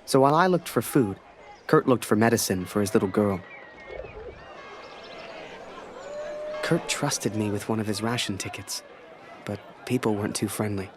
So while I looked for food, Kurt looked for medicine for his little girl. Kurt trusted me with one of his ration tickets, but people weren't too friendly.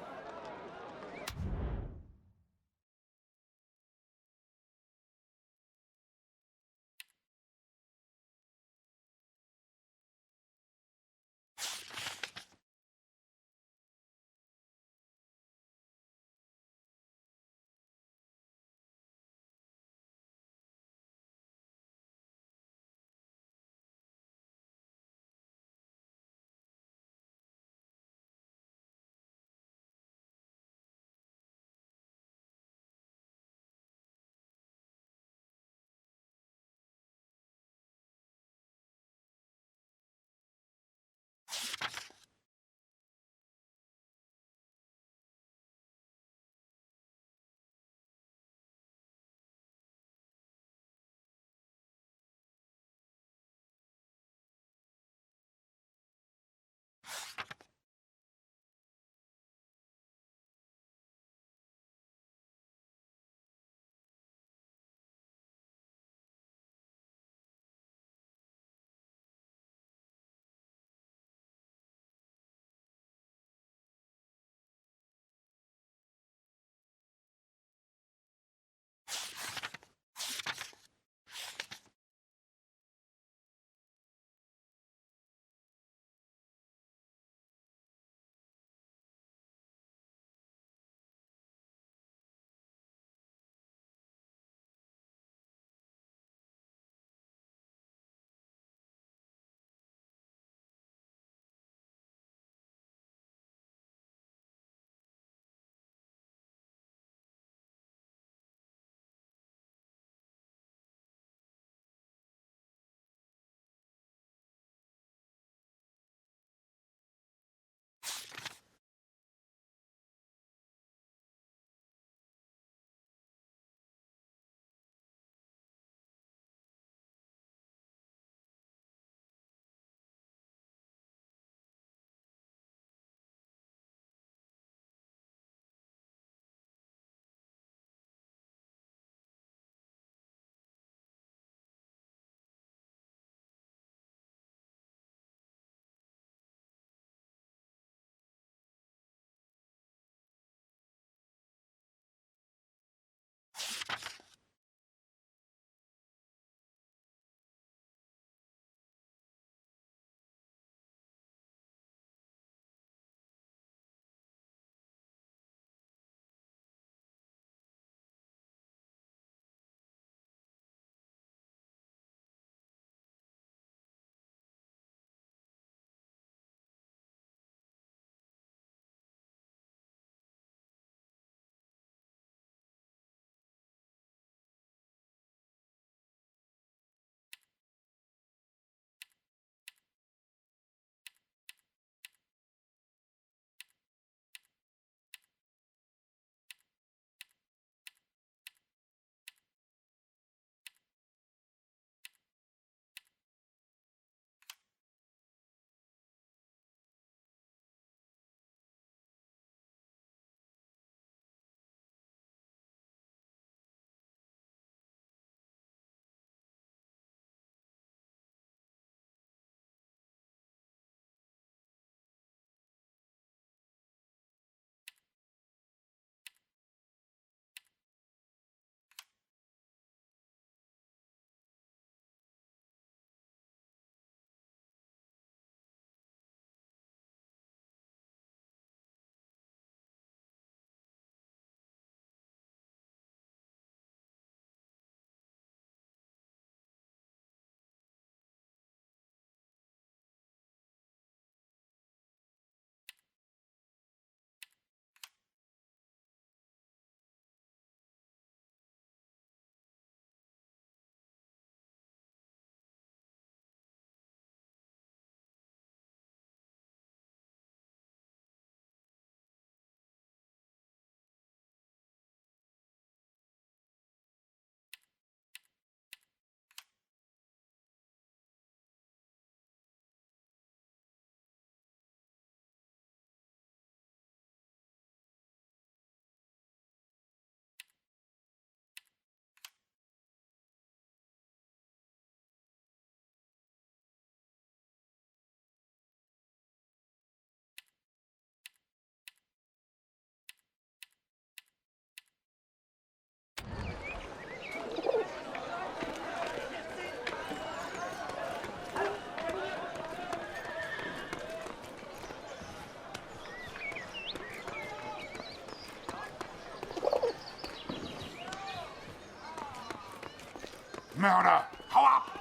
Mörder! Hau ab!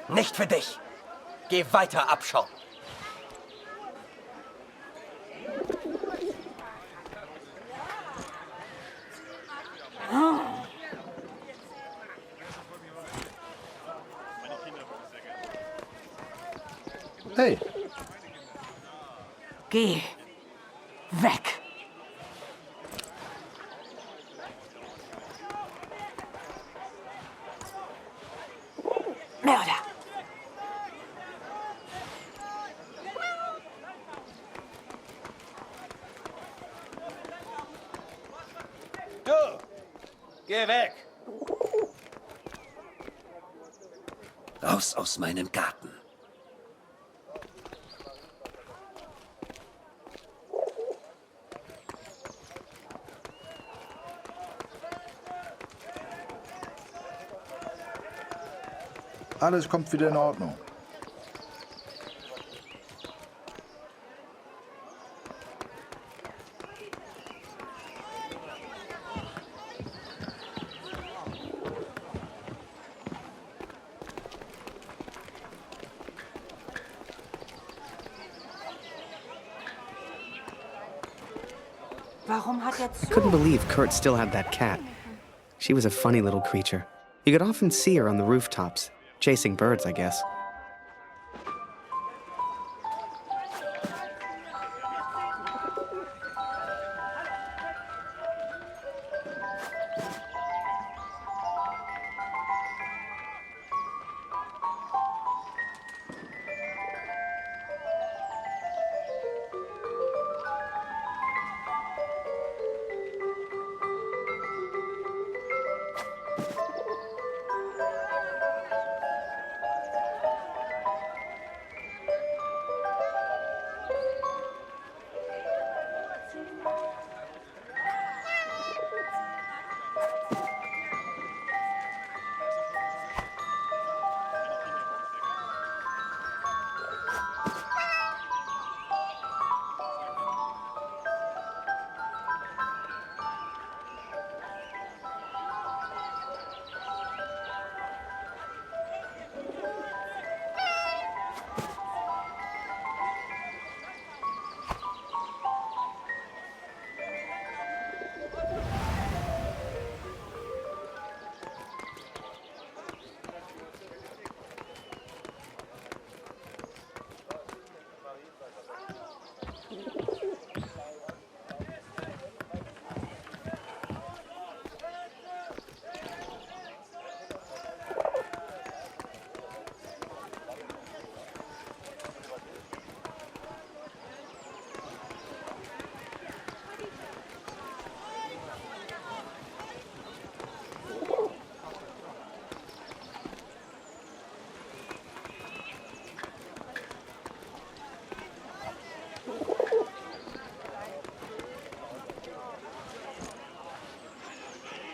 Nicht für dich. Geh weiter abschauen. Hey, Geh weg. Mörder. Du! Geh weg! Raus aus meinem Garten. alles kommt wieder in Ordnung. Warum hat er zu? I couldn't believe Kurt still had that cat. She was a funny little creature. You could often see her on the rooftops, chasing birds, I guess.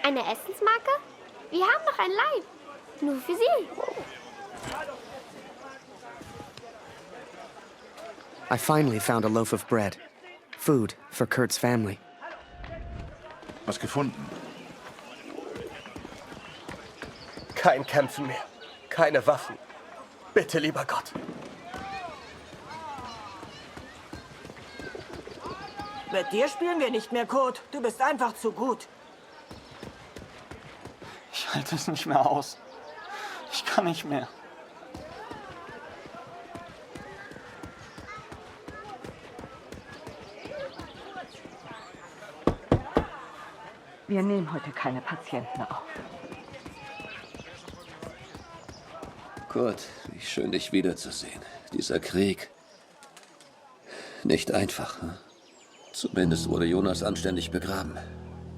Eine Essensmarke? Wir haben noch ein Leib. Nur für Sie. I finally found a loaf of bread. Food for Kurt's family. Was gefunden? Kein Kämpfen mehr. Keine Waffen. Bitte, lieber Gott. Mit dir spielen wir nicht mehr, Kurt. Du bist einfach zu gut. Ich halte es nicht mehr aus. Ich kann nicht mehr. Wir nehmen heute keine Patienten auf. Kurt, wie schön, dich wiederzusehen. Dieser Krieg. Nicht einfach, hm? Zumindest wurde Jonas anständig begraben.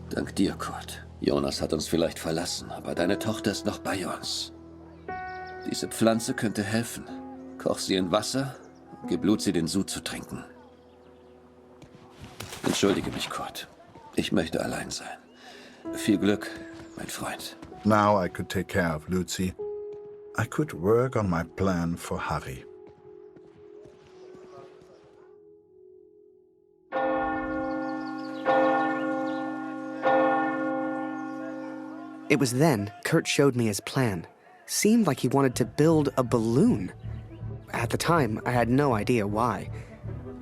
Dank dir, Kurt. Jonas hat uns vielleicht verlassen, aber deine Tochter ist noch bei uns. Diese Pflanze könnte helfen. Koch sie in Wasser und gib Luzi den Sud zu trinken. Entschuldige mich, Kurt. Ich möchte allein sein. Viel Glück, mein Freund. Now I could take care of Lucy. I could work on my plan for Harry. It was then Kurt showed me his plan. Seemed like he wanted to build a balloon. At the time, I had no idea why.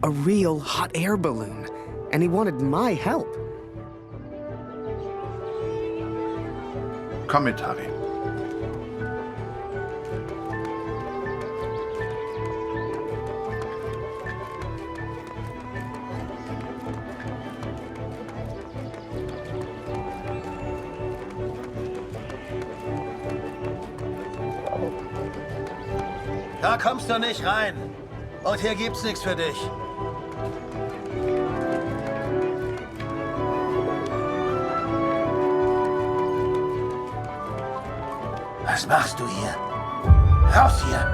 A real hot air balloon. And he wanted my help. Komm mit, Harry. Da kommst du nicht rein. Und hier gibt's nichts für dich. Was machst du hier? Raus hier!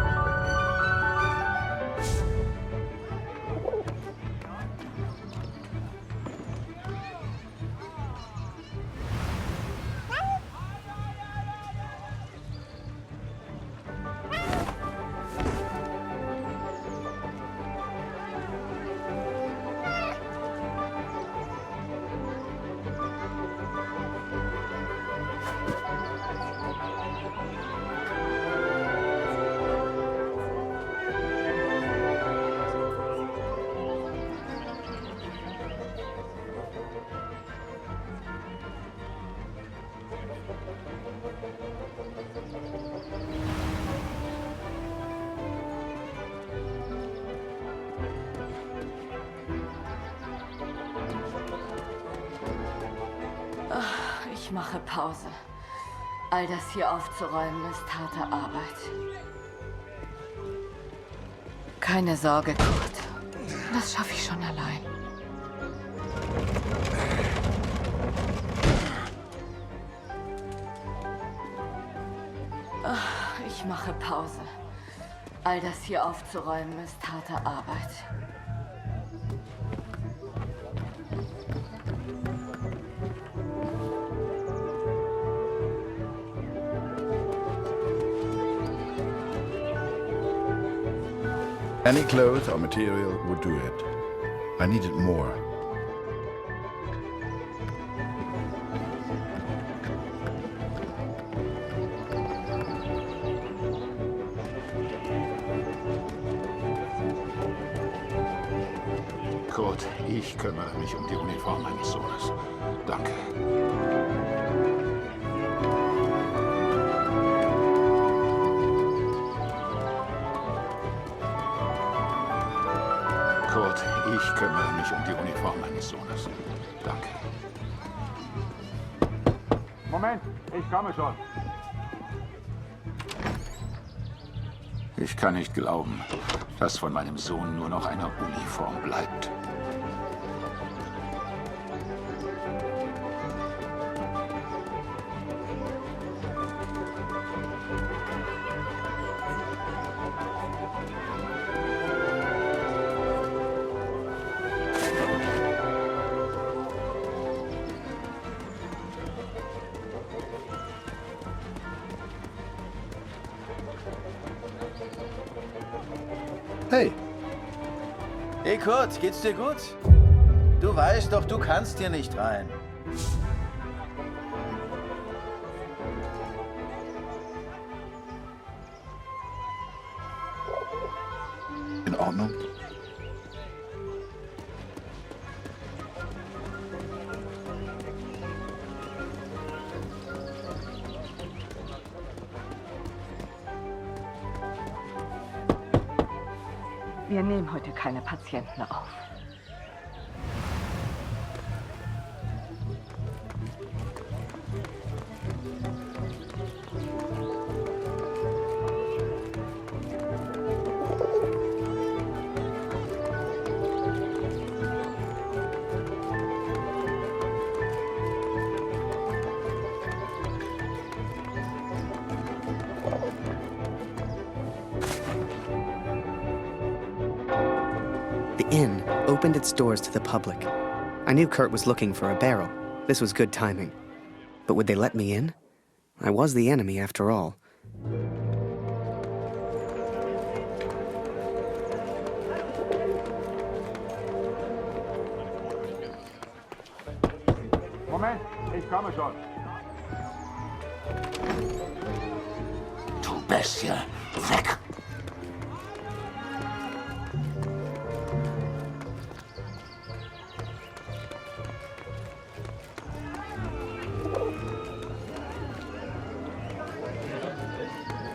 Ich mache Pause. All das hier aufzuräumen ist harte Arbeit. Keine Sorge, Kurt. Das schaffe ich schon allein. Ich mache Pause. All das hier aufzuräumen ist harte Arbeit. Any clothes or material would do it. I needed more. Kurt, ich kümmere mich um die Uniform meines Sohnes. Danke. Kurt, ich kümmere mich um die Uniform meines Sohnes. Danke. Moment, ich komme schon. Ich kann nicht glauben, dass von meinem Sohn nur noch eine Uniform bleibt. Hey, Hey Kurt, geht's dir gut? Du weißt doch, du kannst hier nicht rein. in Ordnung? Wir nehmen heute keine Patienten auf. The inn opened its doors to the public. I knew Kurt was looking for a barrel. This was good timing. But would they let me in? I was the enemy after all. Moment, ich komme schon. Bestie, weg!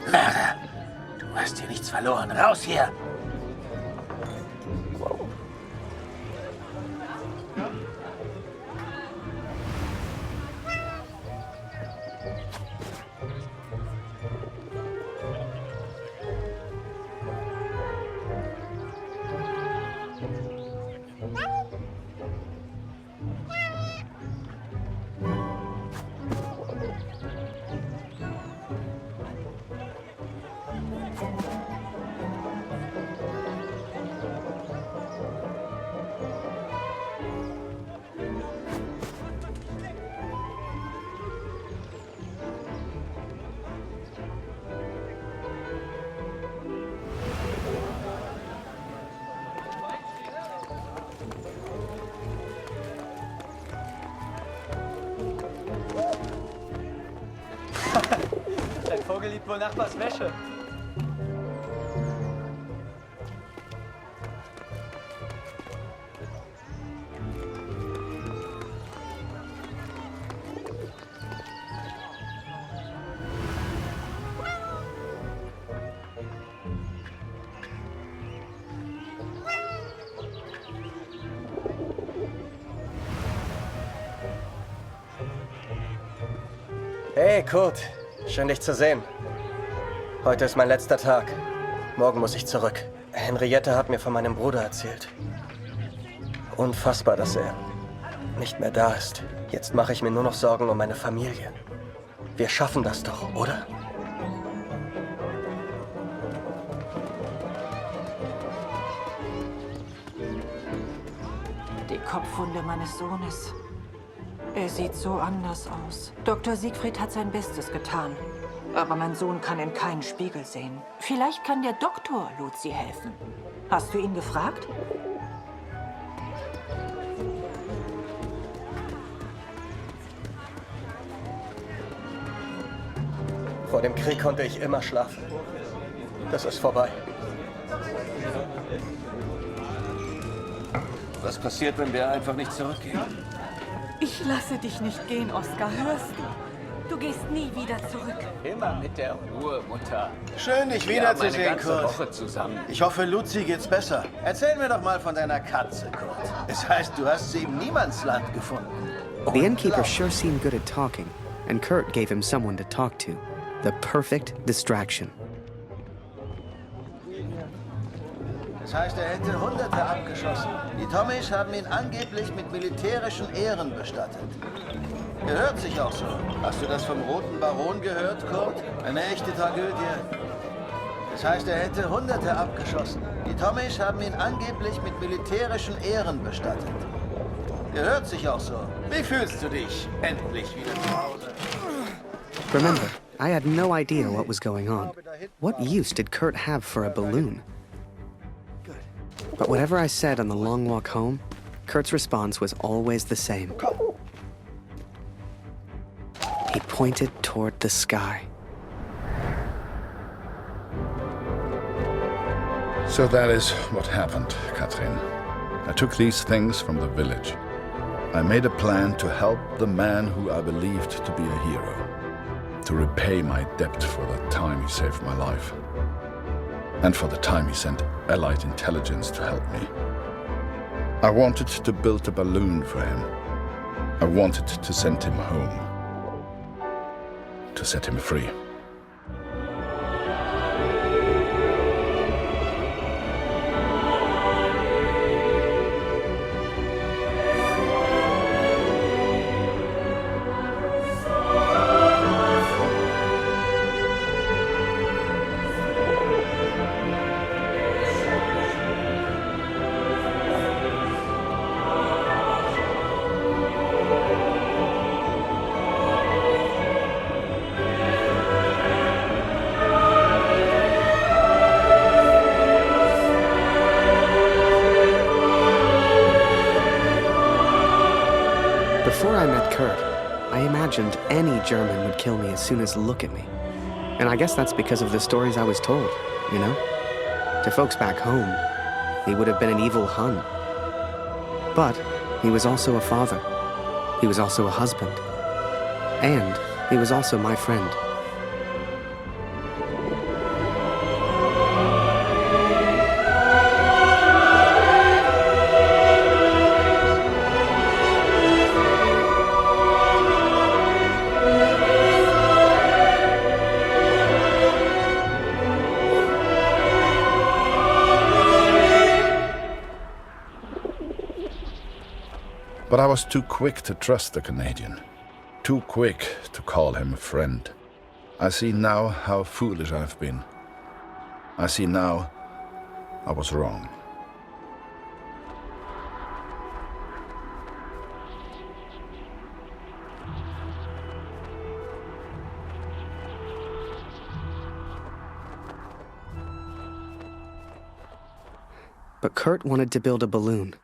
Mörder! Du hast hier nichts verloren. Raus hier! Dein Vogel liebt wohl Nachbars Wäsche. Hey, Kurt. Schön, dich zu sehen. Heute ist mein letzter Tag. Morgen muss ich zurück. Henriette hat mir von meinem Bruder erzählt. Unfassbar, dass er nicht mehr da ist. Jetzt mache ich mir nur noch Sorgen um meine Familie. Wir schaffen das doch, oder? Die Kopfwunde meines Sohnes. Er sieht so anders aus. Dr. Siegfried hat sein Bestes getan. Aber mein Sohn kann in keinen Spiegel sehen. Vielleicht kann der Doktor Luzi helfen. Hast du ihn gefragt? Vor dem Krieg konnte ich immer schlafen. Das ist vorbei. Was passiert, wenn wir einfach nicht zurückgehen? Ich lasse dich nicht gehen, Oskar. Hörst du? Du gehst nie wieder zurück. Immer mit der Ruhe, Mutter. Schön, dich Wir haben eine wiederzusehen, ganze Kurt. Woche zusammen. Ich hoffe, Luzi geht's besser. Erzähl mir doch mal von deiner Katze, Kurt. Es heißt, du hast sie im Niemandsland gefunden. The innkeeper sure seemed good at talking, and Kurt gave him someone to talk to. The perfect distraction. Das heißt, er hätte Hunderte abgeschossen. Die Tommys haben ihn angeblich mit militärischen Ehren bestattet. Gehört sich auch so. Hast du das vom Roten Baron gehört, Kurt? Eine echte Tragödie. Das heißt, er hätte Hunderte abgeschossen. Die Tommys haben ihn angeblich mit militärischen Ehren bestattet. Gehört sich auch so. Wie fühlst du dich? Endlich wieder zu Hause. Remember, I had no idea what was going on. What use did Kurt have for a balloon? But whatever I said on the long walk home, Kurt's response was always the same. He pointed toward the sky. So that is what happened, Katrin. I took these things from the village. I made a plan to help the man who I believed to be a hero. To repay my debt for the time he saved my life. And for the time he sent Allied intelligence to help me. I wanted to build a balloon for him. I wanted to send him home. To set him free. Before I met Kurt, I imagined any German would kill me as soon as look at me. And I guess that's because of the stories I was told, you know? To folks back home, he would have been an evil Hun. But he was also a father. He was also a husband. And he was also my friend. But I was too quick to trust the Canadian. Too quick to call him a friend. I see now how foolish I've been. I see now I was wrong. But Kurt wanted to build a balloon,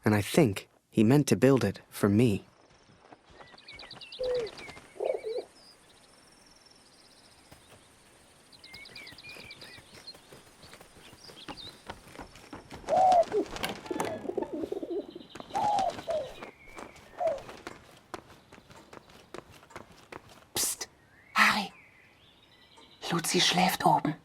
and I think he meant to build it for me. Psst, Harry. Luzi schläft oben.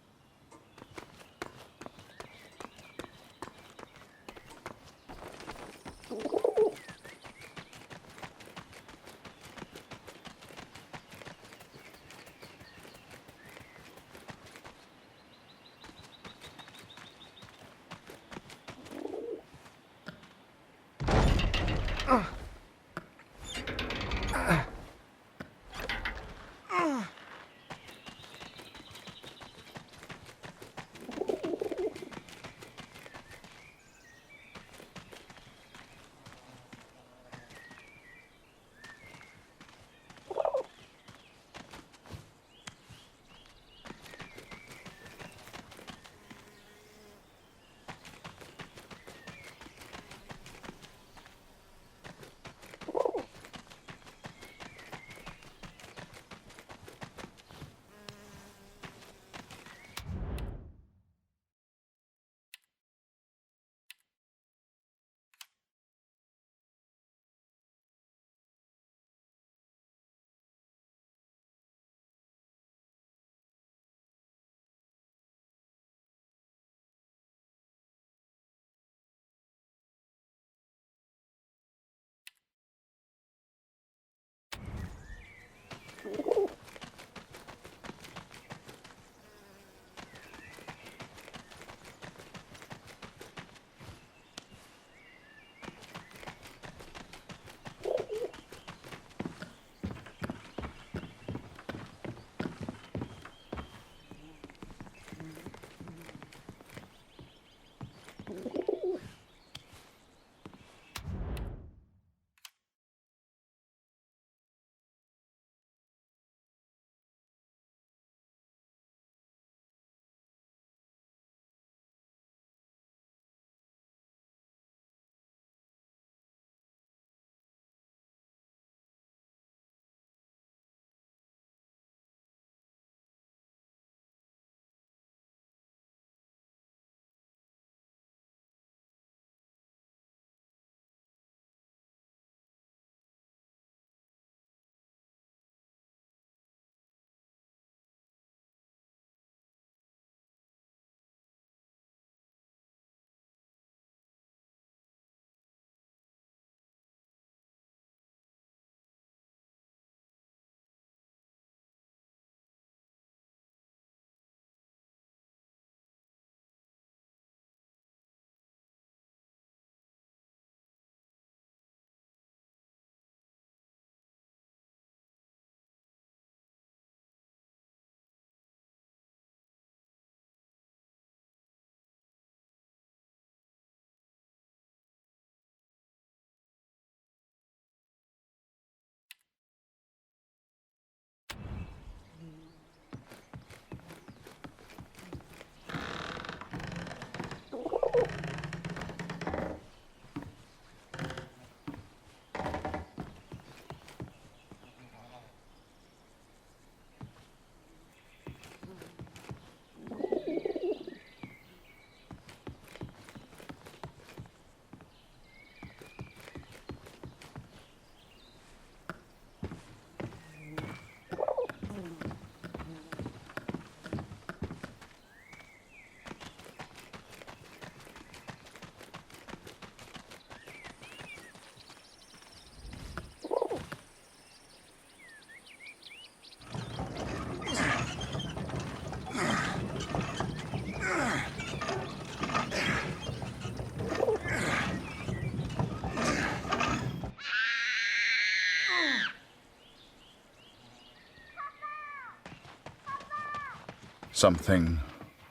Something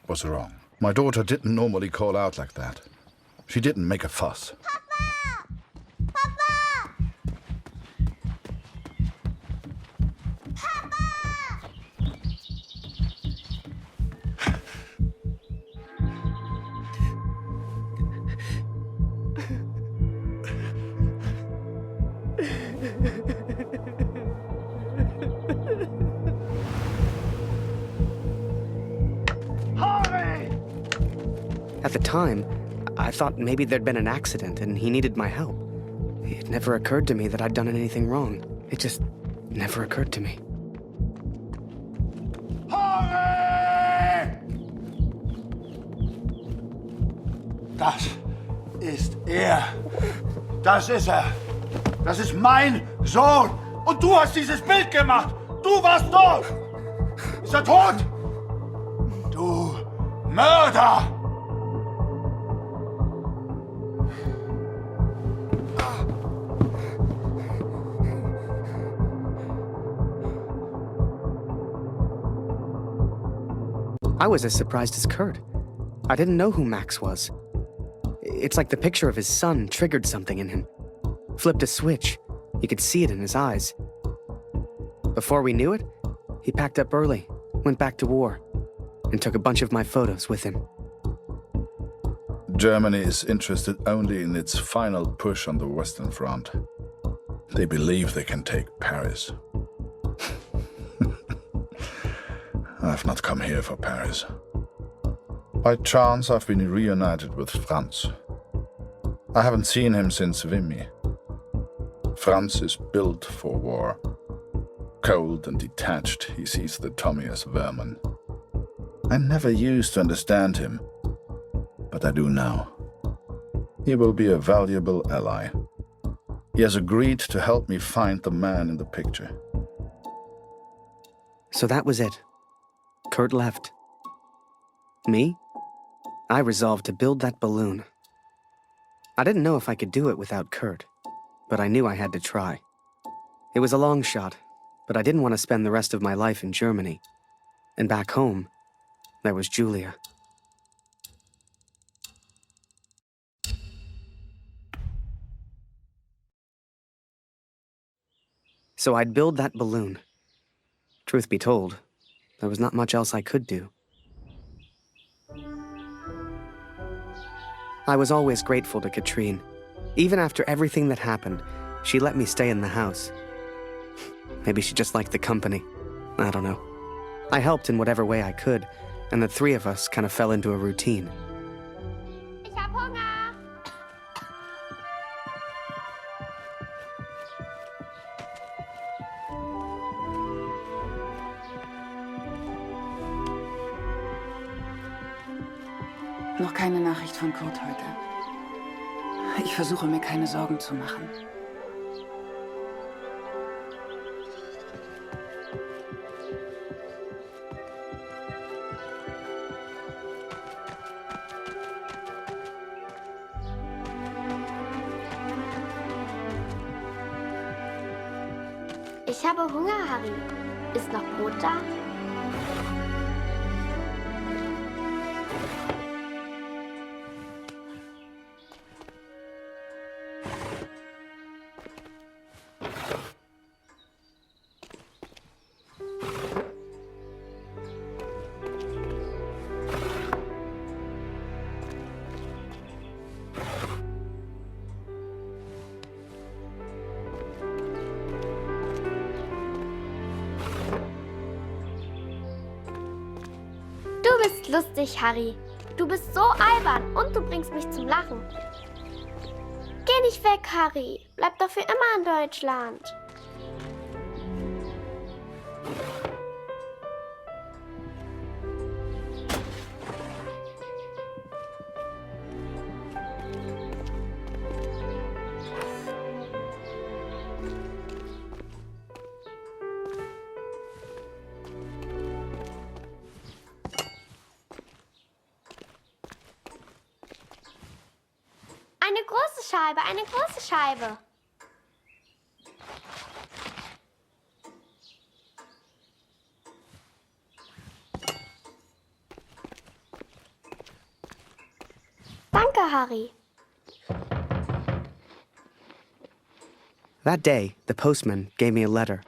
was wrong. My daughter didn't normally call out like that. She didn't make a fuss. At the time, I thought maybe there'd been an accident and he needed my help. It never occurred to me that I'd done anything wrong. It just never occurred to me. Das ist er. Das ist er. Das ist mein Sohn. Und du hast dieses Bild gemacht. Du warst dort. Ist er tot? Du Mörder! I was as surprised as Kurt. I didn't know who Max was. It's like the picture of his son triggered something in him. Flipped a switch. You could see it in his eyes. Before we knew it, he packed up early, went back to war, and took a bunch of my photos with him. Germany is interested only in its final push on the Western Front. They believe they can take Paris. I've not come here for Paris. By chance, I've been reunited with Franz. I haven't seen him since Vimy. Franz is built for war. Cold and detached, he sees the Tommy as vermin. I never used to understand him, but I do now. He will be a valuable ally. He has agreed to help me find the man in the picture. So that was it. Kurt left. Me? I resolved to build that balloon. I didn't know if I could do it without Kurt, but I knew I had to try. It was a long shot, but I didn't want to spend the rest of my life in Germany. And back home, there was Julia. So I'd build that balloon. Truth be told, there was not much else I could do. I was always grateful to Katrine. Even after everything that happened, she let me stay in the house. Maybe she just liked the company. I don't know. I helped in whatever way I could, and the three of us kind of fell into a routine. Ich hab Hunger. Noch keine Nachricht von Kurt heute. Ich versuche mir keine Sorgen zu machen. Ich habe Hunger, Harry. Ist noch Brot da? Du bist lustig, Harry. Du bist so albern und du bringst mich zum Lachen. Geh nicht weg, Harry. Bleib doch für immer in Deutschland. Eine große Scheibe, eine große Scheibe. Harry. That day, the postman gave me a letter.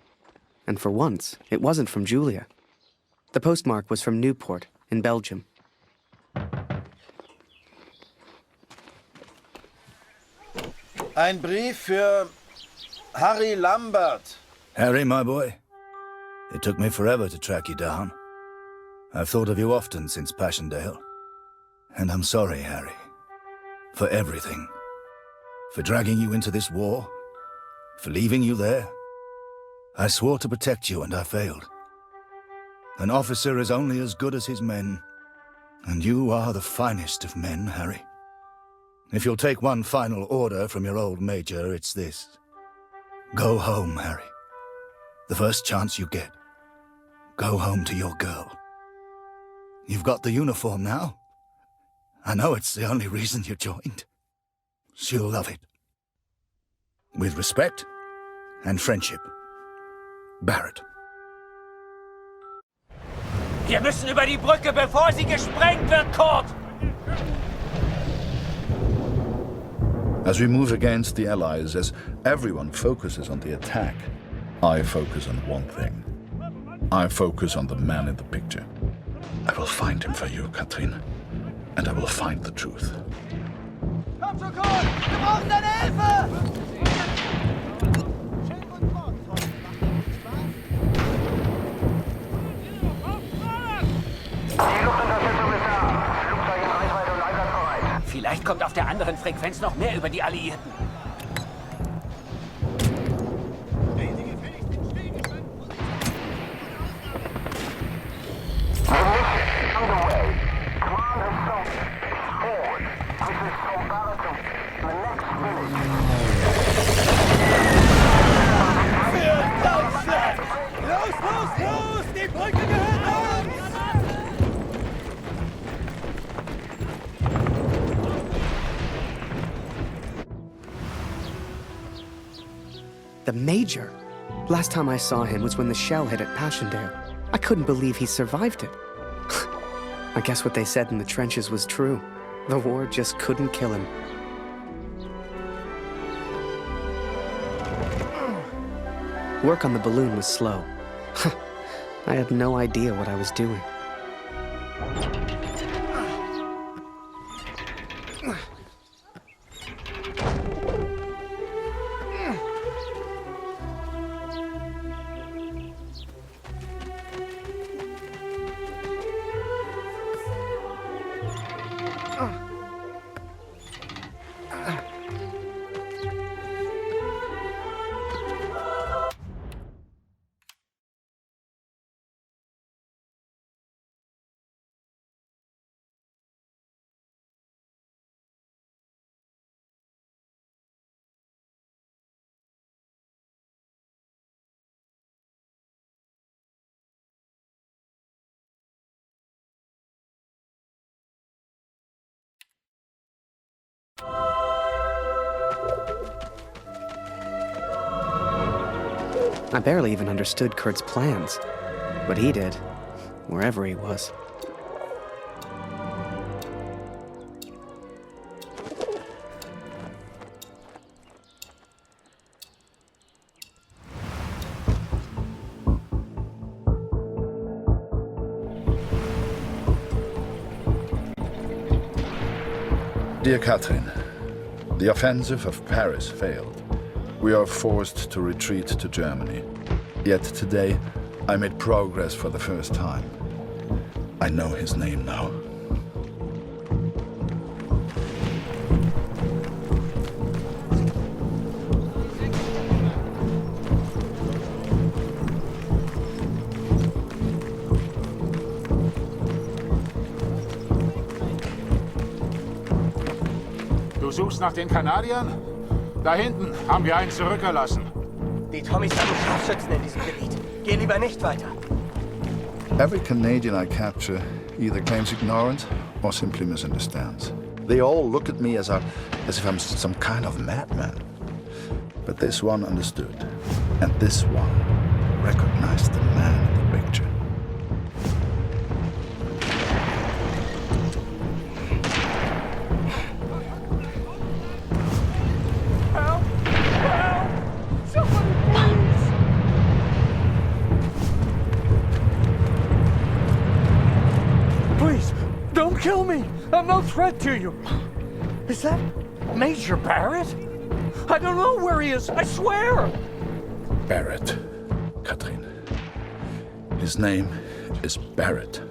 And for once, it wasn't from Julia. The postmark was from Newport, in Belgium. Ein Brief für Harry Lambert. Harry, my boy. It took me forever to track you down. I've thought of you often since Passchendaele. And I'm sorry, Harry. For everything. For dragging you into this war. For leaving you there. I swore to protect you and I failed. An officer is only as good as his men. And you are the finest of men, Harry. If you'll take one final order from your old major, it's this. Go home, Harry. The first chance you get. Go home to your girl. You've got the uniform now. I know it's the only reason you joined. She'll love it. With respect and friendship. Barrett. Wir müssen über die Brücke, bevor sie gesprengt wird, Kurt! As we move against the Allies, as everyone focuses on the attack, I focus on one thing. I focus on the man in the picture. I will find him for you, Katrin. And I will find the truth. Komm schon, Kurt! Wir brauchen deine Hilfe! Vielleicht kommt auf der anderen Frequenz noch mehr über die Alliierten. Los! Die Brücke gehört uns! The Major? Last time I saw him was when the shell hit at Passchendaele. I couldn't believe he survived it. I guess what they said in the trenches was true. The war just couldn't kill him. Work on the balloon was slow. I had no idea what I was doing. I barely even understood Kurt's plans, but he did, wherever he was. Dear Katrin, the offensive of Paris failed. We are forced to retreat to Germany. Yet today, I made progress for the first time. I know his name now. Du suchst nach den Kanadiern? Da hinten haben wir einen zurückgelassen. Die Tommys haben Scharfschützen in diesem Gebiet. Geh lieber nicht weiter. Every Canadian I capture either claims ignorance or simply misunderstands. They all look at me as if I'm some kind of madman. But this one understood. And this one recognized the man in the picture. kill me! I'm no threat to you! Is that Major Barrett? I don't know where he is, I swear! Barrett, Katrin. His name is Barrett.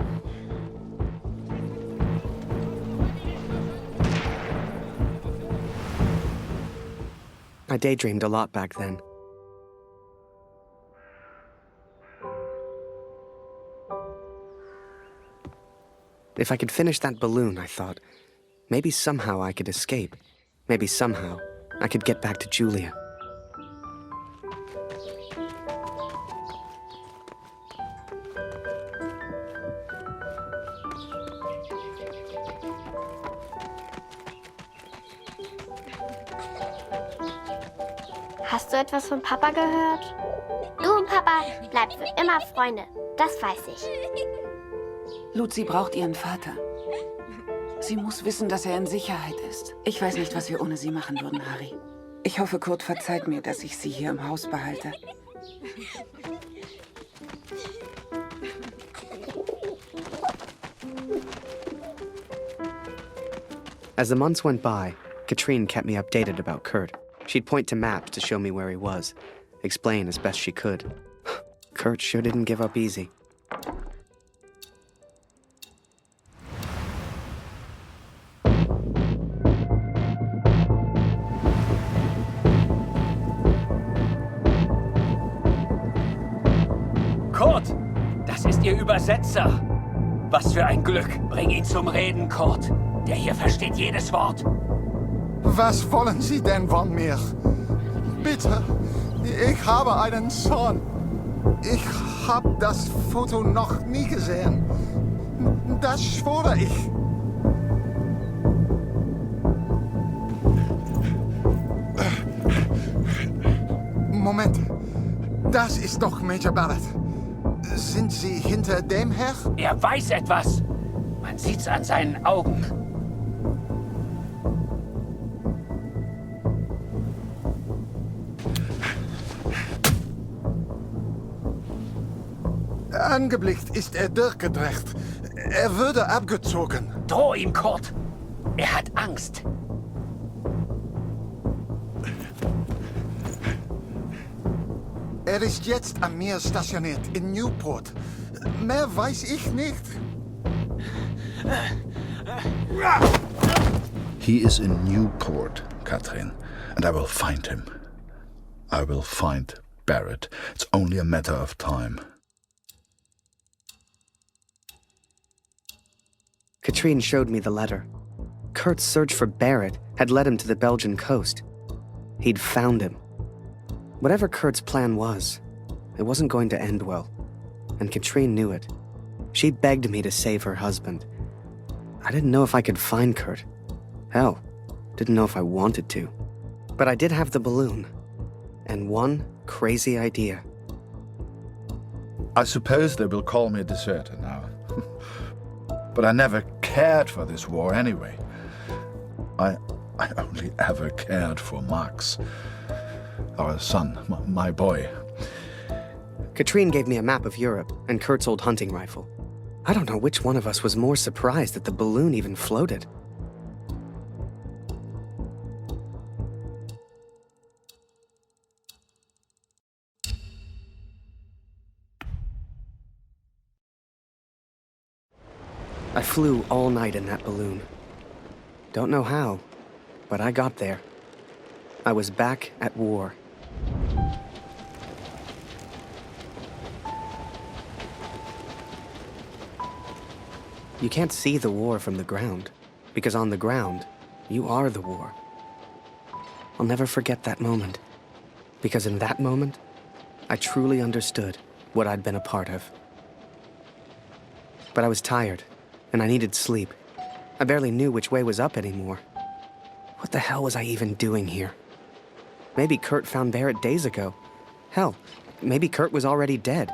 I daydreamed a lot back then. If I could finish that balloon, I thought, maybe somehow I could escape. Maybe somehow I could get back to Julia. Hast du etwas von Papa gehört? Du und Papa bleibt für immer Freunde. Das weiß ich. Luzi braucht ihren Vater. Sie muss wissen, dass er in Sicherheit ist. Ich weiß nicht, was wir ohne sie machen würden, Harry. Ich hoffe, Kurt verzeiht mir, dass ich sie hier im Haus behalte. As the months went by, Katrine kept me updated about Kurt. She'd point to maps to show me where he was, explain as best she could. Kurt sure didn't give up easy. Kurt, das ist Ihr Übersetzer. Was für ein Glück. Bring ihn zum Reden, Kurt. Der hier versteht jedes Wort. Was wollen Sie denn von mir? Bitte, ich habe einen Sohn. Ich habe das Foto noch nie gesehen. Das schwöre ich. Moment, das ist doch Major Barrett. Sind Sie hinter dem Herr? Er weiß etwas. Man sieht's an seinen Augen. Angeblickt ist er durchgedreht. Er würde abgezogen. Droh ihm, Kurt. Er hat Angst. Er ist jetzt an mir stationiert in Newport. Mehr weiß ich nicht. He is in Newport, Katrin, and I will find him. I will find Barrett. It's only a matter of time. Katrine showed me the letter. Kurt's search for Barrett had led him to the Belgian coast. He'd found him. Whatever Kurt's plan was, it wasn't going to end well. And Katrine knew it. She begged me to save her husband. I didn't know if I could find Kurt. Hell, didn't know if I wanted to. But I did have the balloon. And one crazy idea. I suppose they will call me a deserter now. But I never cared for this war anyway. I only ever cared for Max. Our son, my boy. Katrine gave me a map of Europe and Kurt's old hunting rifle. I don't know which one of us was more surprised that the balloon even floated. I flew all night in that balloon. Don't know how, but I got there. I was back at war. You can't see the war from the ground, because on the ground, you are the war. I'll never forget that moment, because in that moment, I truly understood what I'd been a part of. But I was tired, and I needed sleep. I barely knew which way was up anymore. What the hell was I even doing here? Maybe Kurt found Barrett days ago. Hell, maybe Kurt was already dead.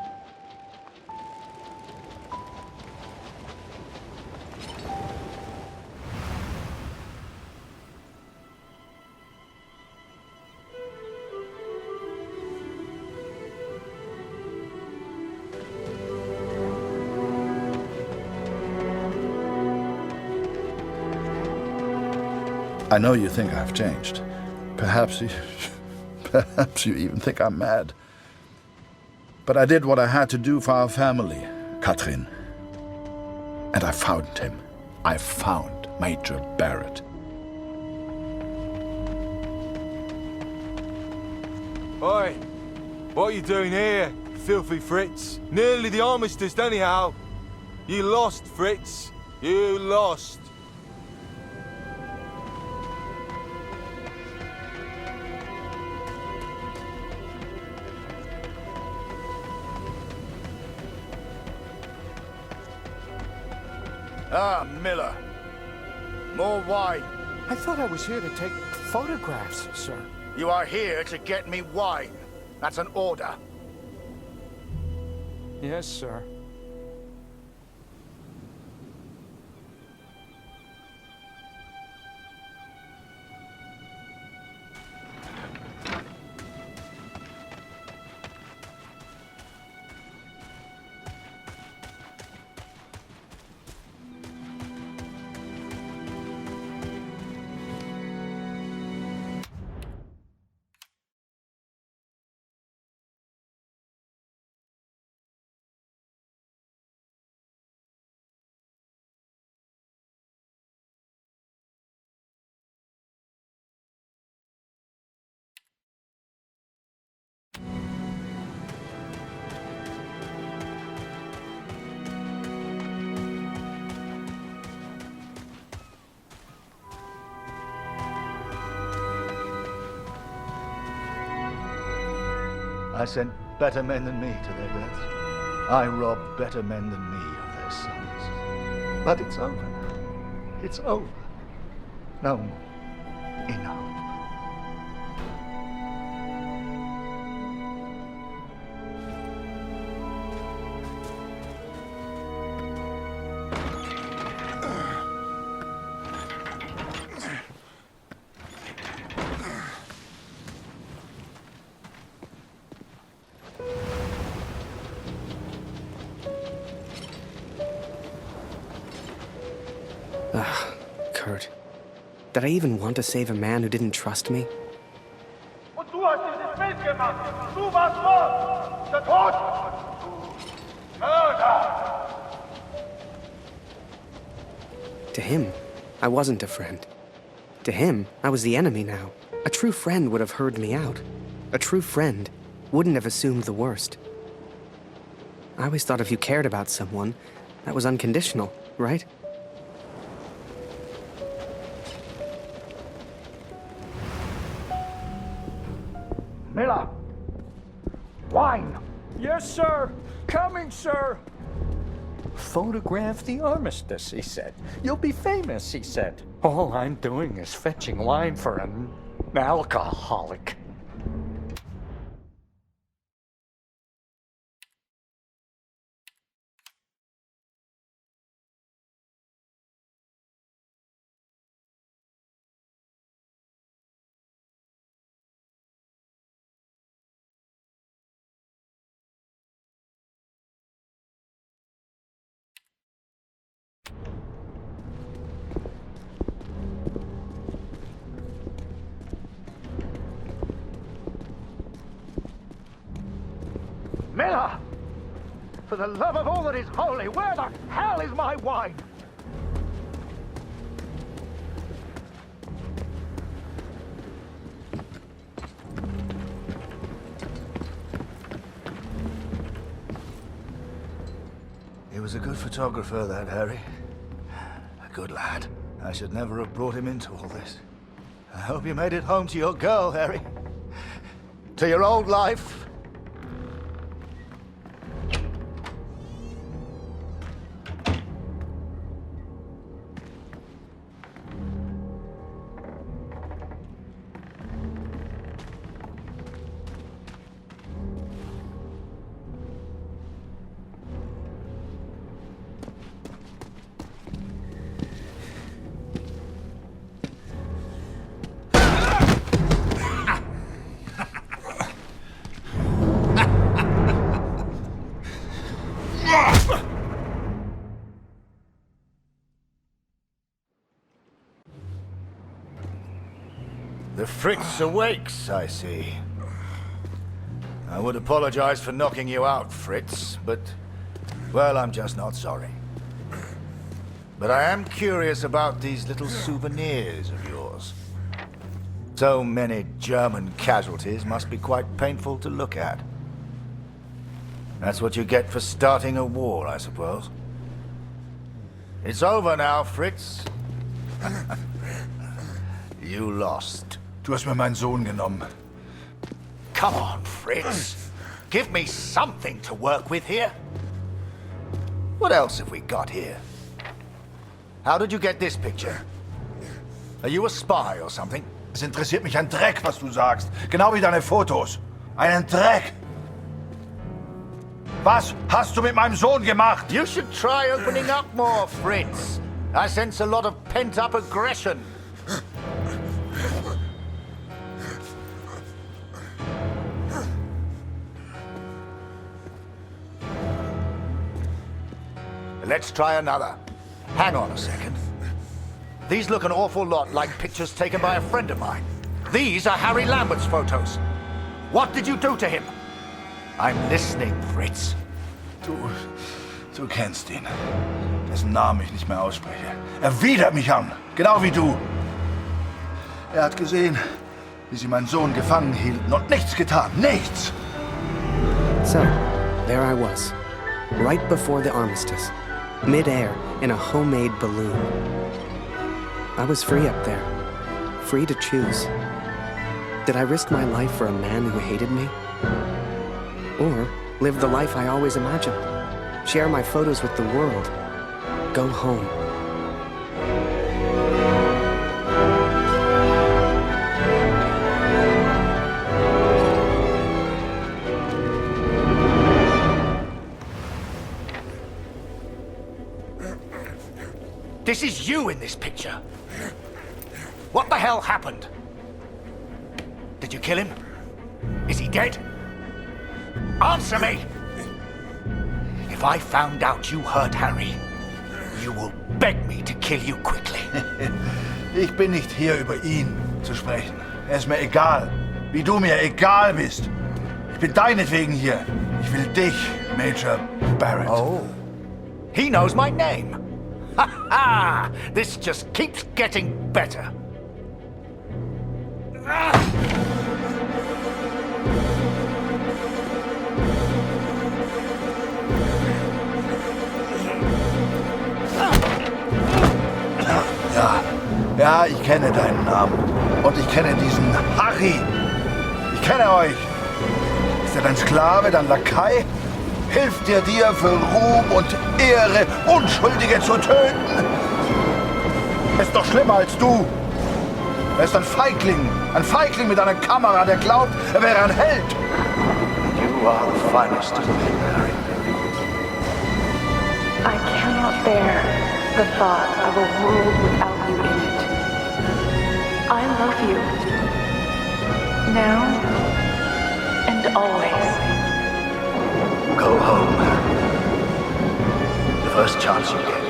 I know you think I've changed. Perhaps you even think I'm mad. But I did what I had to do for our family, Katrin. And I found him. I found Major Barrett. Oi! What are you doing here, filthy Fritz? Nearly the armistice, anyhow. You lost, Fritz. You lost. Ah, Miller. More wine. I thought I was here to take photographs, sir. You are here to get me wine. That's an order. Yes, sir. I sent better men than me to their deaths. I robbed better men than me of their sons. But it's over now. It's over. No more. Enough. Kurt. Did I even want to save a man who didn't trust me? Und du hast dieses Bild gemacht. Du warst Mord. Der Tod. Du Mörder. To him, I wasn't a friend. To him, I was the enemy now. A true friend would have heard me out. A true friend wouldn't have assumed the worst. I always thought if you cared about someone, that was unconditional, right? Miller. Wine. Yes, sir. Coming, sir. Photograph the armistice, he said. You'll be famous, he said. All I'm doing is fetching wine for an alcoholic. Miller! For the love of all that is holy, where the hell is my wine? He was a good photographer, that Harry. A good lad. I should never have brought him into all this. I hope you made it home to your girl, Harry. To your old life. The Fritz awakes, I see. I would apologize for knocking you out, Fritz, but... well, I'm just not sorry. But I am curious about these little souvenirs of yours. So many German casualties must be quite painful to look at. That's what you get for starting a war, I suppose. It's over now, Fritz. You lost. Du hast mir meinen Sohn genommen. Come on, Fritz. Give me something to work with here. What else have we got here? How did you get this picture? Are you a spy or something? Es interessiert mich ein Dreck, was du sagst. Genau wie deine Fotos. Einen Dreck. Was hast du mit meinem Sohn gemacht? You should try opening up more, Fritz. I sense a lot of pent-up aggression. Let's try another. Hang on a second. These look an awful lot like pictures taken by a friend of mine. These are Harry Lambert's photos. What did you do to him? I'm listening, Fritz. Du kennst ihn. Dessen Namen ich nicht mehr ausspreche. Er widert mich an. Genau wie du. Er hat gesehen, wie sie meinen Sohn gefangen hielten und nichts getan. Nichts! So, there I was, right before the armistice, mid-air in a homemade balloon. I was free up there, free to choose. Did I risk my life for a man who hated me? Or live the life I always imagined? Share my photos with the world? Go home? This is you in this picture. What the hell happened? Did you kill him? Is he dead? Answer me! If I found out you hurt Harry, you will beg me to kill you quickly. Ich bin nicht hier, über ihn zu sprechen. Er ist mir egal, wie du mir egal bist. Ich bin deinetwegen hier. Ich will dich, Major Barrett. Oh, he knows my name. Ha ha! This just keeps getting better. Ja, ich kenne deinen Namen. Und ich kenne diesen Harry. Ich kenne euch. Ist er dein Sklave, dein Lakai? Hilft dir für Ruhm und Ehre, Unschuldige zu töten? Er ist doch schlimmer als du. Er ist ein Feigling mit einer Kamera, der glaubt, er wäre ein Held. You are the finest of men, Harry. I cannot bear the thought of a world without you in it. I love you. Now and always. Go home, Harry. The first chance you get.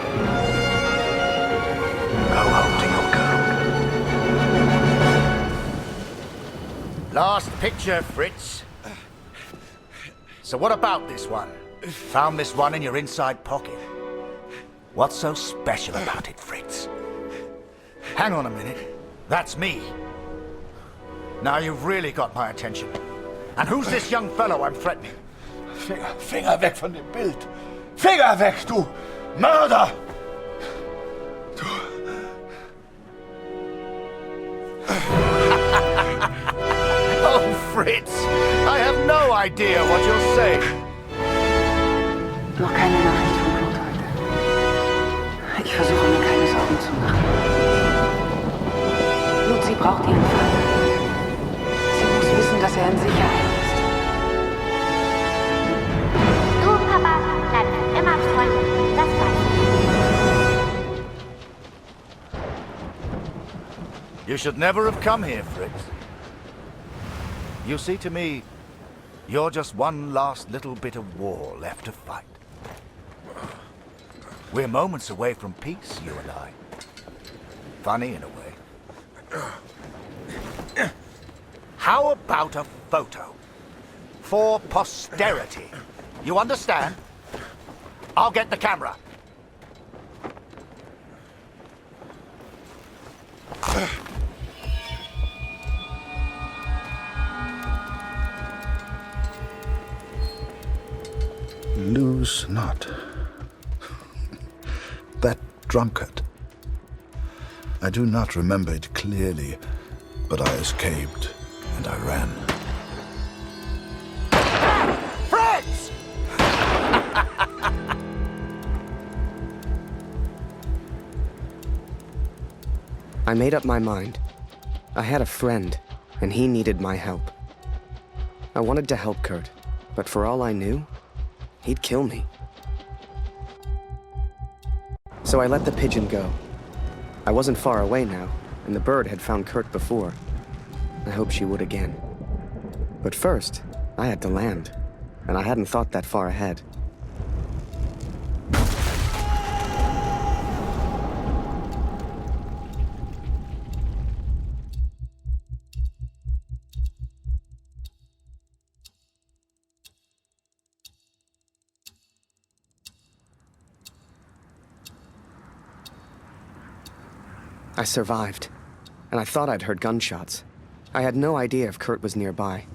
Go home to your girl. Last picture, Fritz. So what about this one? Found this one in your inside pocket. What's so special about it, Fritz? Hang on a minute. That's me. Now you've really got my attention. And who's this young fellow I'm threatening? Finger weg von dem Bild. Finger weg, du Mörder! Du... Oh, Fritz, I have no idea what you're saying. Noch keine Nachricht von Claude heute. Ich versuche mir keine Sorgen zu machen. Lucy braucht ihren Vater. Sie muss wissen, dass er in Sicherheit ist. Du, Papa, bleib immer freundlich. Das weiß ich. You should never have come here, Fritz. You see, to me, you're just one last little bit of war left to fight. We're moments away from peace, you and I. Funny in a way. How about a photo? For posterity. You understand? I'll get the camera. Lose not. That drunkard. I do not remember it clearly, but I escaped and I ran. Fritz! I made up my mind. I had a friend, and he needed my help. I wanted to help Kurt, but for all I knew, he'd kill me. So I let the pigeon go. I wasn't far away now, and the bird had found Kurt before. I hoped she would again. But first, I had to land, and I hadn't thought that far ahead. I survived, and I thought I'd heard gunshots. I had no idea if Kurt was nearby.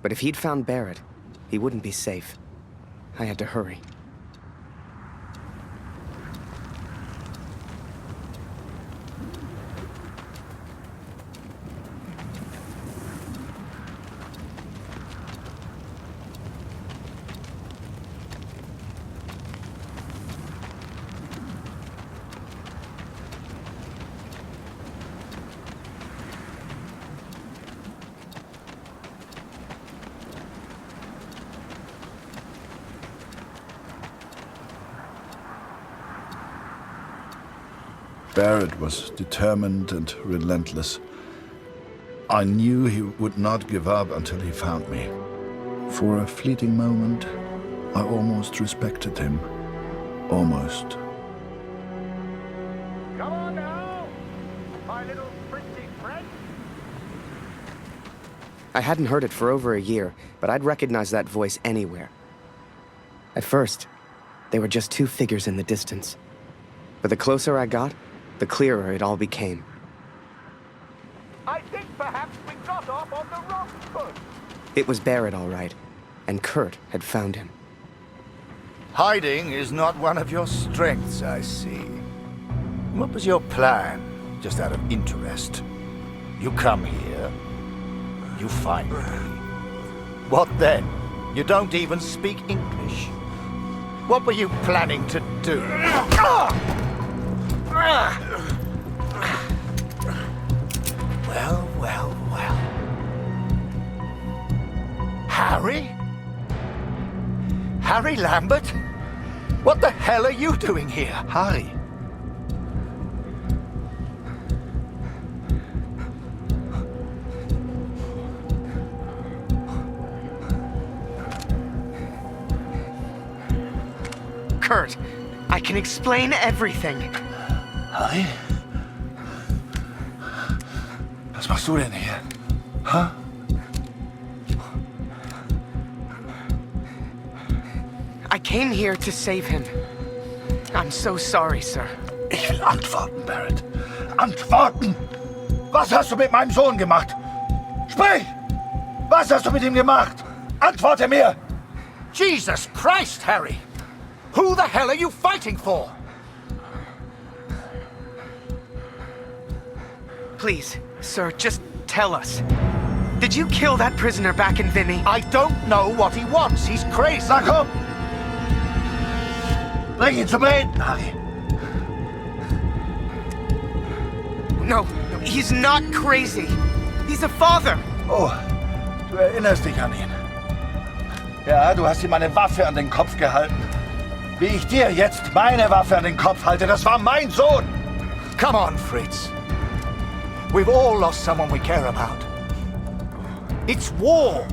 But if he'd found Barrett, he wouldn't be safe. I had to hurry. Barrett was determined and relentless. I knew he would not give up until he found me. For a fleeting moment, I almost respected him. Almost. Come on now, my little pretty friend. I hadn't heard it for over a year, but I'd recognize that voice anywhere. At first, they were just two figures in the distance. But the closer I got, the clearer it all became. I think perhaps we got off on the wrong foot. It was Barrett, all right, and Kurt had found him. Hiding is not one of your strengths, I see. What was your plan, just out of interest? You come here, you find me. What then? You don't even speak English. What were you planning to do? Well, well, well. Harry? Harry Lambert? What the hell are you doing here? Harry. Kurt, I can explain everything. Harry? Was machst du denn hier? Huh? I came here to save him. I'm so sorry, sir. Ich will antworten, Barrett. Antworten! Was hast du mit meinem Sohn gemacht? Sprich! Was hast du mit ihm gemacht? Antworte mir! Jesus Christ, Harry! Who the hell are you fighting for? Please, sir, just tell us. Did you kill that prisoner back in Vinny? I don't know what he wants. He's crazy. Na komm! Bring ihn zum Reden, Harry. No, he's not crazy. He's a father. Oh, du erinnerst dich an ihn. Ja, du hast ihm eine Waffe an den Kopf gehalten. Wie ich dir jetzt meine Waffe an den Kopf halte, das war mein Sohn. Come on, Fritz. We've all lost someone we care about. It's war.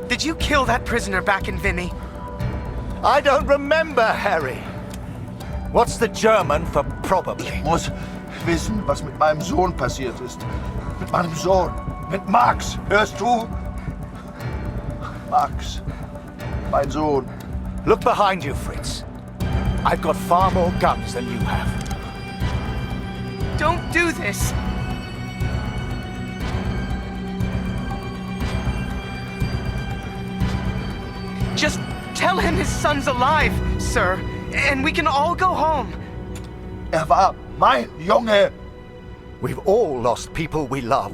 Did you kill that prisoner back in Vinny? I don't remember, Harry. What's the German for probably? Ich muss wissen, was mit meinem Sohn passiert ist. Mit meinem Sohn. Mit Max. Hörst du? Max. Mein Sohn. Look behind you, Fritz. I've got far more guns than you have. Don't do this! Just tell him his son's alive, sir, and we can all go home. War mein Junge. We've all lost people we love.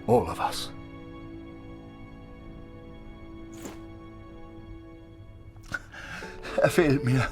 All of us. Fehlt mir.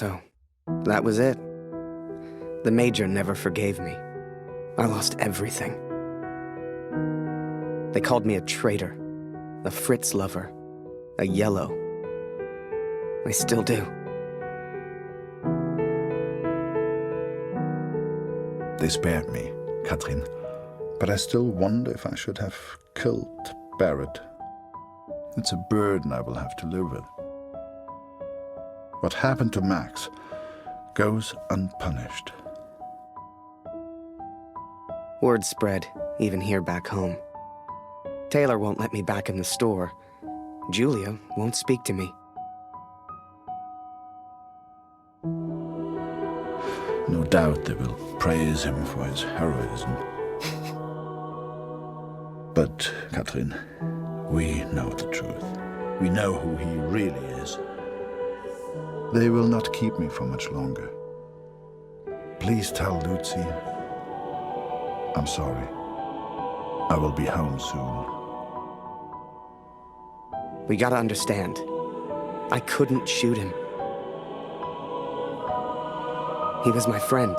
So, that was it. The Major never forgave me. I lost everything. They called me a traitor, a Fritz lover, a yellow. They still do. They spared me, Katrin, but I still wonder if I should have killed Barrett. It's a burden I will have to live with. What happened to Max goes unpunished. Word spread, even here back home. Taylor won't let me back in the store. Julia won't speak to me. No doubt they will praise him for his heroism. But, Katrin, we know the truth. We know who he really is. They will not keep me for much longer. Please tell Lucy I'm sorry. I will be home soon. We gotta understand. I couldn't shoot him. He was my friend.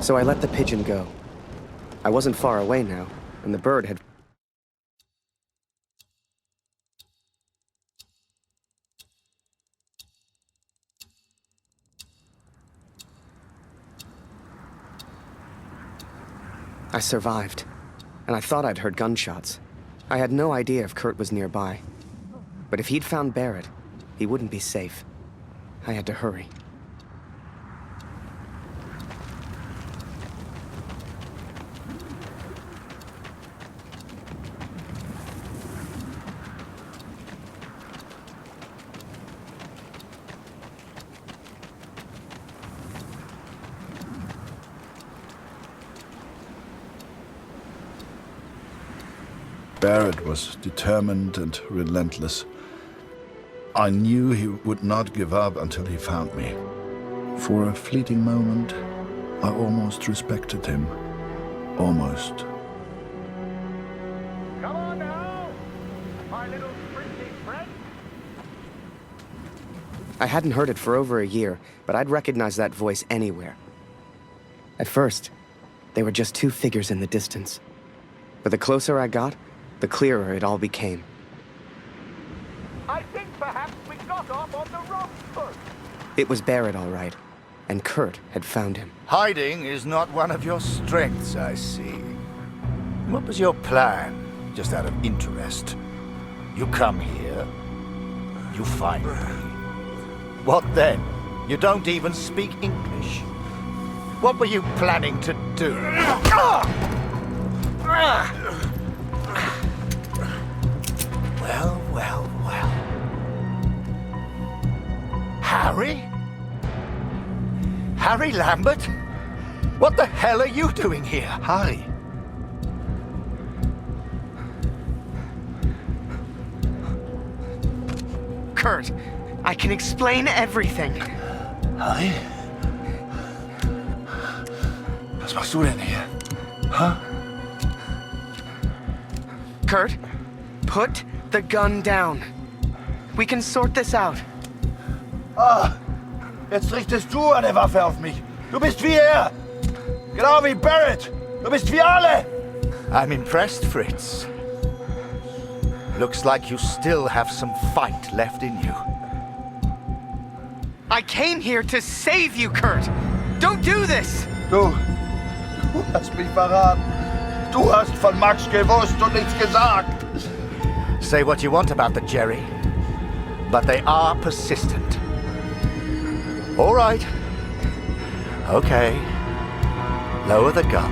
So I let the pigeon go. I wasn't far away now, and the bird had... I survived, and I thought I'd heard gunshots. I had no idea if Kurt was nearby. But if he'd found Barrett, he wouldn't be safe. I had to hurry. Barrett was determined and relentless. I knew he would not give up until he found me. For a fleeting moment, I almost respected him. Almost. Come on now, my little pretty friend. I hadn't heard it for over a year, but I'd recognize that voice anywhere. At first, they were just two figures in the distance. But the closer I got, the clearer it all became. I think perhaps we got off on the wrong foot. It was Barrett, all right, and Kurt had found him. Hiding is not one of your strengths, I see. What was your plan, just out of interest? You come here, you find me. What then? You don't even speak English. What were you planning to do? Well, well, well. Harry? Harry Lambert? What the hell are you doing here? Harry? Kurt, I can explain everything. Harry? Was machst du denn hier? Huh? Kurt, put the gun down. We can sort this out. Ah, jetzt richtest du eine Waffe auf mich. Du bist wie er. Genau wie Barrett. Du bist wie alle. I'm impressed, Fritz. Looks like you still have some fight left in you. I came here to save you, Kurt. Don't do this. Du hast mich verraten. Du hast von Max gewusst und nichts gesagt. Say what you want about the Jerry, but they are persistent. All right. Okay. Lower the gun,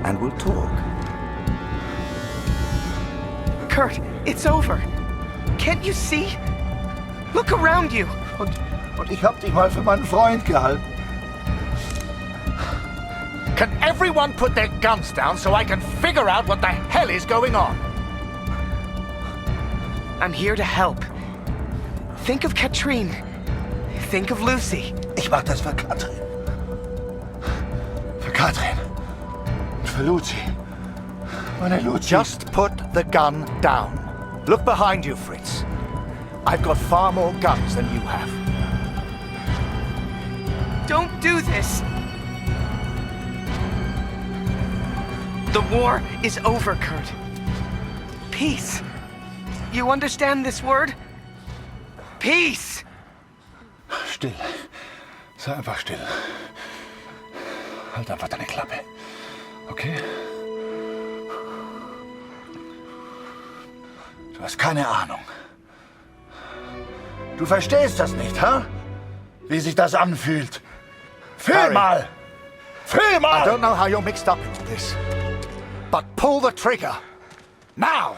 and we'll talk. Kurt, it's over. Can't you see? Look around you. Und ich hab dich mal für meinen Freund gehalten. Can everyone put their guns down so I can figure out what the hell is going on? I'm here to help. Think of Katrine. Think of Lucy. Ich mach das für Katrin. Für Katrin. Und für Lucy. Meine Lucy. Just put the gun down. Look behind you, Fritz. I've got far more guns than you have. Don't do this. The war is over, Kurt. Peace. You understand this word? Peace! Still. Sei einfach still. Halt einfach deine Klappe. Okay? Du hast keine Ahnung. Du verstehst das nicht, ha? Wie sich das anfühlt. Fühl Harry. mal! Fühl mal! I don't know how you're mixed up in this, but pull the trigger. Now!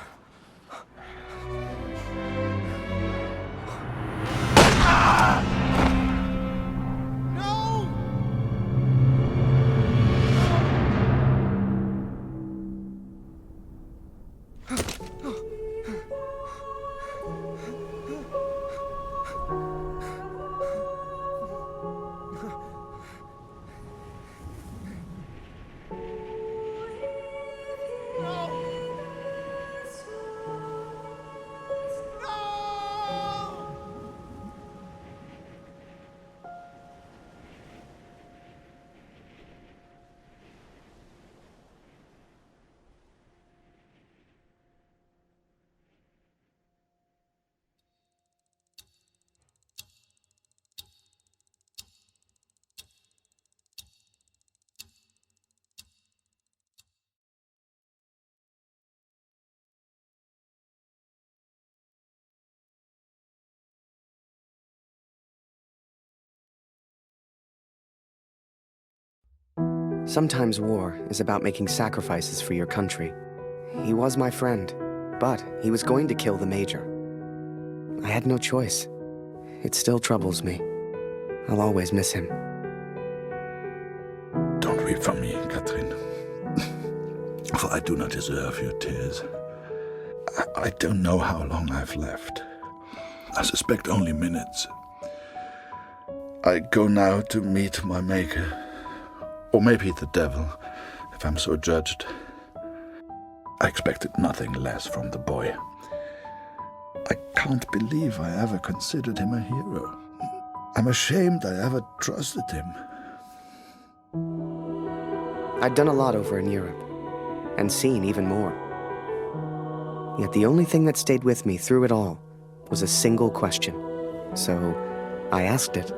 Sometimes war is about making sacrifices for your country. He was my friend, but he was going to kill the Major. I had no choice. It still troubles me. I'll always miss him. Don't weep for me, Katrin. For I do not deserve your tears. I don't know how long I've left. I suspect only minutes. I go now to meet my maker. Or maybe the devil, if I'm so judged. I expected nothing less from the boy. I can't believe I ever considered him a hero. I'm ashamed I ever trusted him. I'd done a lot over in Europe, and seen even more. Yet the only thing that stayed with me through it all was a single question. So I asked it,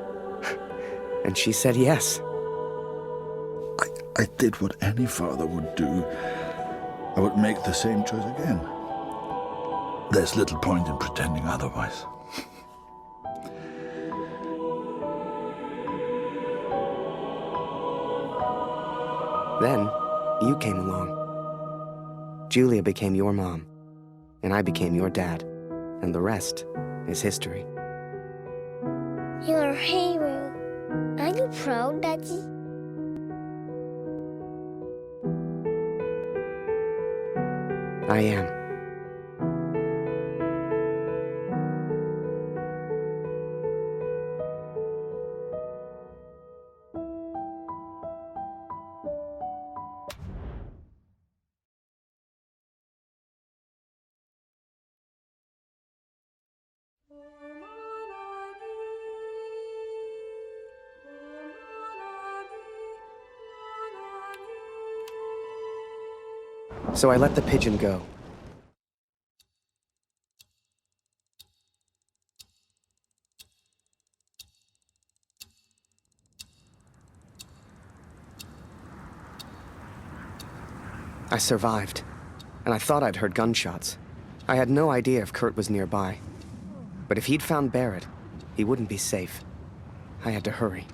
and she said yes. I did what any father would do. I would make the same choice again. There's little point in pretending otherwise. Then, you came along. Julia became your mom, and I became your dad, and the rest is history. You're a hero. Are you proud, Daddy? I am. So I let the pigeon go. I survived, and I thought I'd heard gunshots. I had no idea if Kurt was nearby. But if he'd found Barrett, he wouldn't be safe. I had to hurry.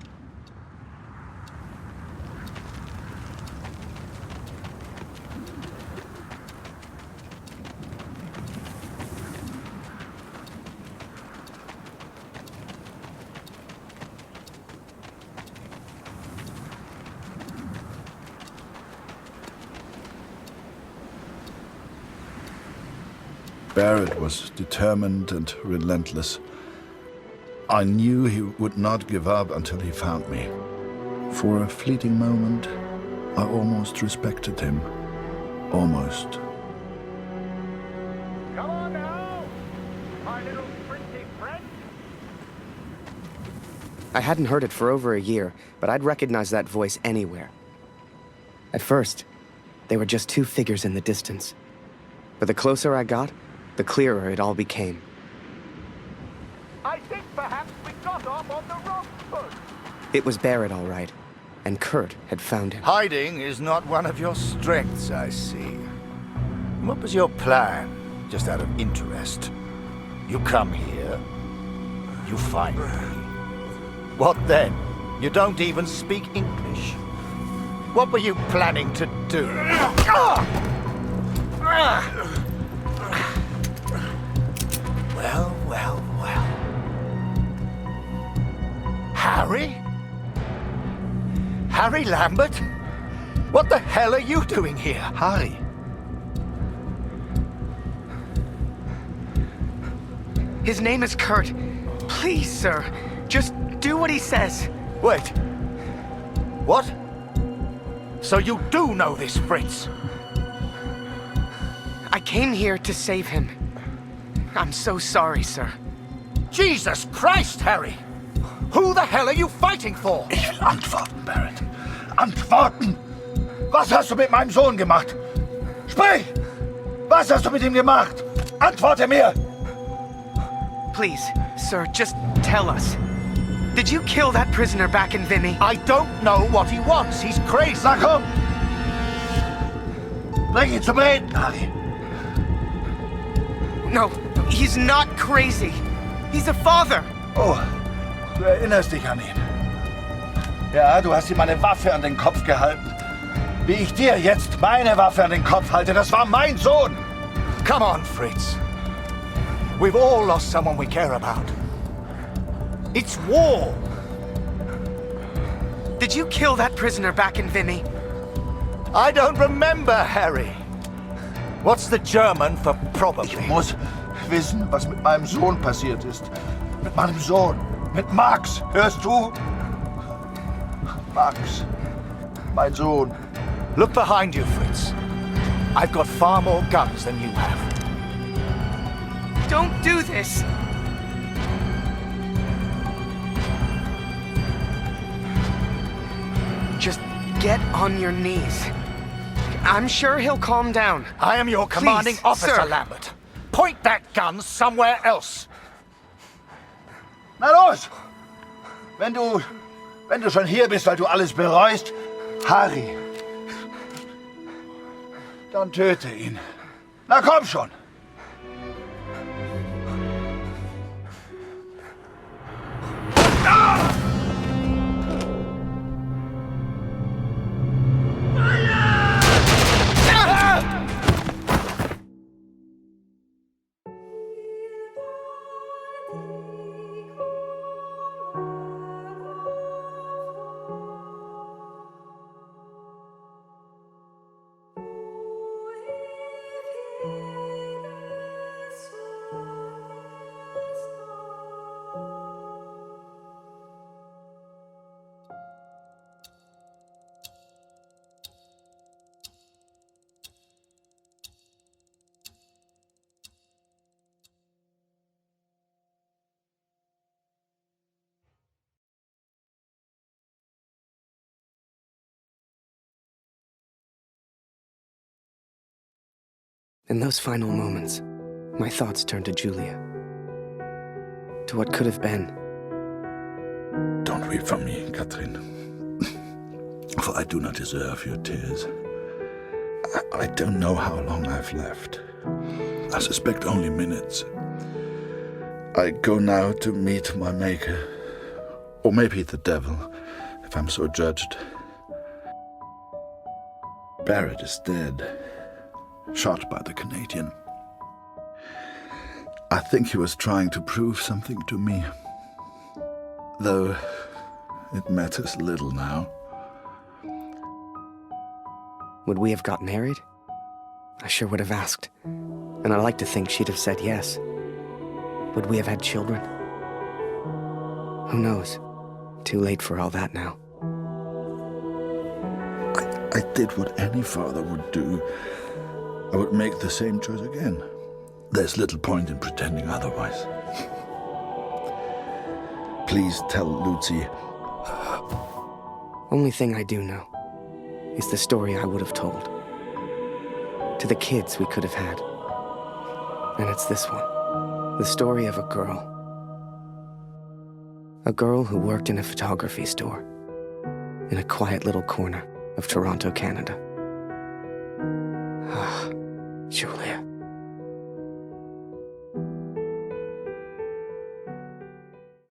Barrett was determined and relentless. I knew he would not give up until he found me. For a fleeting moment, I almost respected him. Almost. Come on now, my little pretty friend. I hadn't heard it for over a year, but I'd recognize that voice anywhere. At first, they were just two figures in the distance. But the closer I got, the clearer it all became. I think perhaps we got off on the wrong foot. It was Barrett, all right, and Kurt had found him. Hiding is not one of your strengths, I see. What was your plan, just out of interest? You come here, you find me. What then? You don't even speak English. What were you planning to do? Well, well, well. Harry? Harry Lambert? What the hell are you doing here? Harry? His name is Kurt. Please, sir, just do what he says. Wait. What? So you do know this Fritz? I came here to save him. I'm so sorry, sir. Jesus Christ, Harry! Who the hell are you fighting for? Ich will antworten, Barrett. Antworten! Was hast du mit meinem Sohn gemacht? Sprich! Was hast du mit ihm gemacht? Antworte mir! Please, sir, just tell us. Did you kill that prisoner back in Vimy? I don't know what he wants. He's crazy. Na komm! Bring ihn zum Reden, Harry. No, he's not crazy. He's a father. Oh, du erinnerst dich an ihn. Ja, du hast ihm eine Waffe an den Kopf gehalten Wie ich dir jetzt meine Waffe an den Kopf halte, das war mein Sohn! Come on, Fritz. We've all lost someone we care about. It's war! Did you kill that prisoner back in Vimy? I don't remember, Harry. What's the German for probably? Ich muss wissen, was mit meinem Sohn passiert ist. Mit meinem Sohn. Mit Max. Hörst du? Max. Mein Sohn. Look behind you, Fritz. I've got far more guns than you have. Don't do this! Just get on your knees. I'm sure he'll calm down. I am your commanding Please, officer, sir. Lambert. Point that gun somewhere else. Na los! Wenn du schon hier bist, weil du alles bereust, Harry, dann töte ihn. Na komm schon! In those final moments, my thoughts turned to Julia. To what could have been. Don't weep for me, Katrin. For I do not deserve your tears. I don't know how long I've left. I suspect only minutes. I go now to meet my maker. Or maybe the devil, if I'm so judged. Barrett is dead. Shot by the Canadian. I think he was trying to prove something to me. Though it matters little now. Would we have got married? I sure would have asked. And I like to think she'd have said yes. Would we have had children? Who knows? Too late for all that now. I did what any father would do. I would make the same choice again. There's little point in pretending otherwise. Please tell Lucy. Only thing I do know is the story I would have told. To the kids we could have had. And it's this one. The story of a girl. A girl who worked in a photography store. In a quiet little corner of Toronto, Canada.